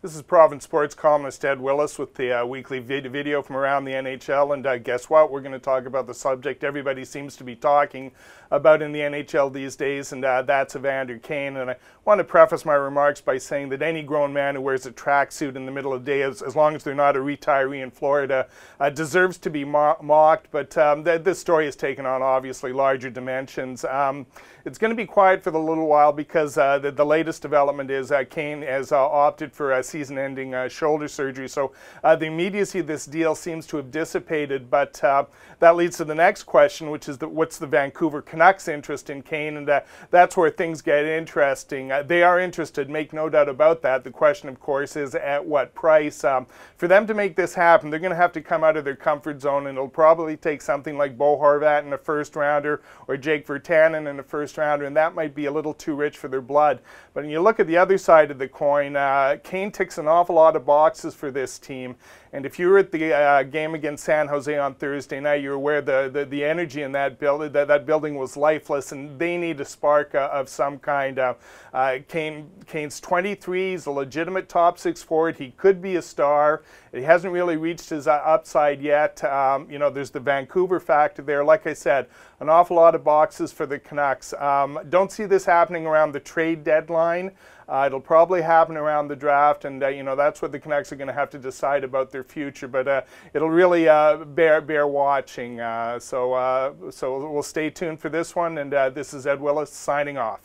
This is Province Sports columnist Ed Willis with the weekly video from around the NHL, and guess what? We're going to talk about the subject everybody seems to be talking about in the NHL these days, and that's Evander Kane. And I want to preface my remarks by saying that any grown man who wears a tracksuit in the middle of the day, as long as they're not a retiree in Florida, deserves to be mocked, but this story has taken on obviously larger dimensions. It's going to be quiet for a little while because the latest development is Kane has opted for a season-ending shoulder surgery. So the immediacy of this deal seems to have dissipated, but that leads to the next question, which is what's the Vancouver Canucks' interest in Kane? And that's where things get interesting. They are interested, make no doubt about that. The question, of course, is at what price? For them to make this happen, they're going to have to come out of their comfort zone, and it'll probably take something like Bo Horvat in a first-rounder or Jake Virtanen in a first-rounder, and that might be a little too rich for their blood. But when you look at the other side of the coin, Kane ticks an awful lot of boxes for this team. And if you were at the game against San Jose on Thursday night, you're aware the energy in that building, that building was lifeless, and they need a spark of some kind. Kane's 23, he's a legitimate top six forward. He could be a star. He hasn't really reached his upside yet. You know, there's the Vancouver factor there. Like I said, an awful lot of boxes for the Canucks. Don't see this happening around the trade deadline. It'll probably happen around the draft, and you know, that's what the Canucks are going to have to decide about their future. But it'll really bear watching. So we'll stay tuned for this one. And this is Ed Willis signing off.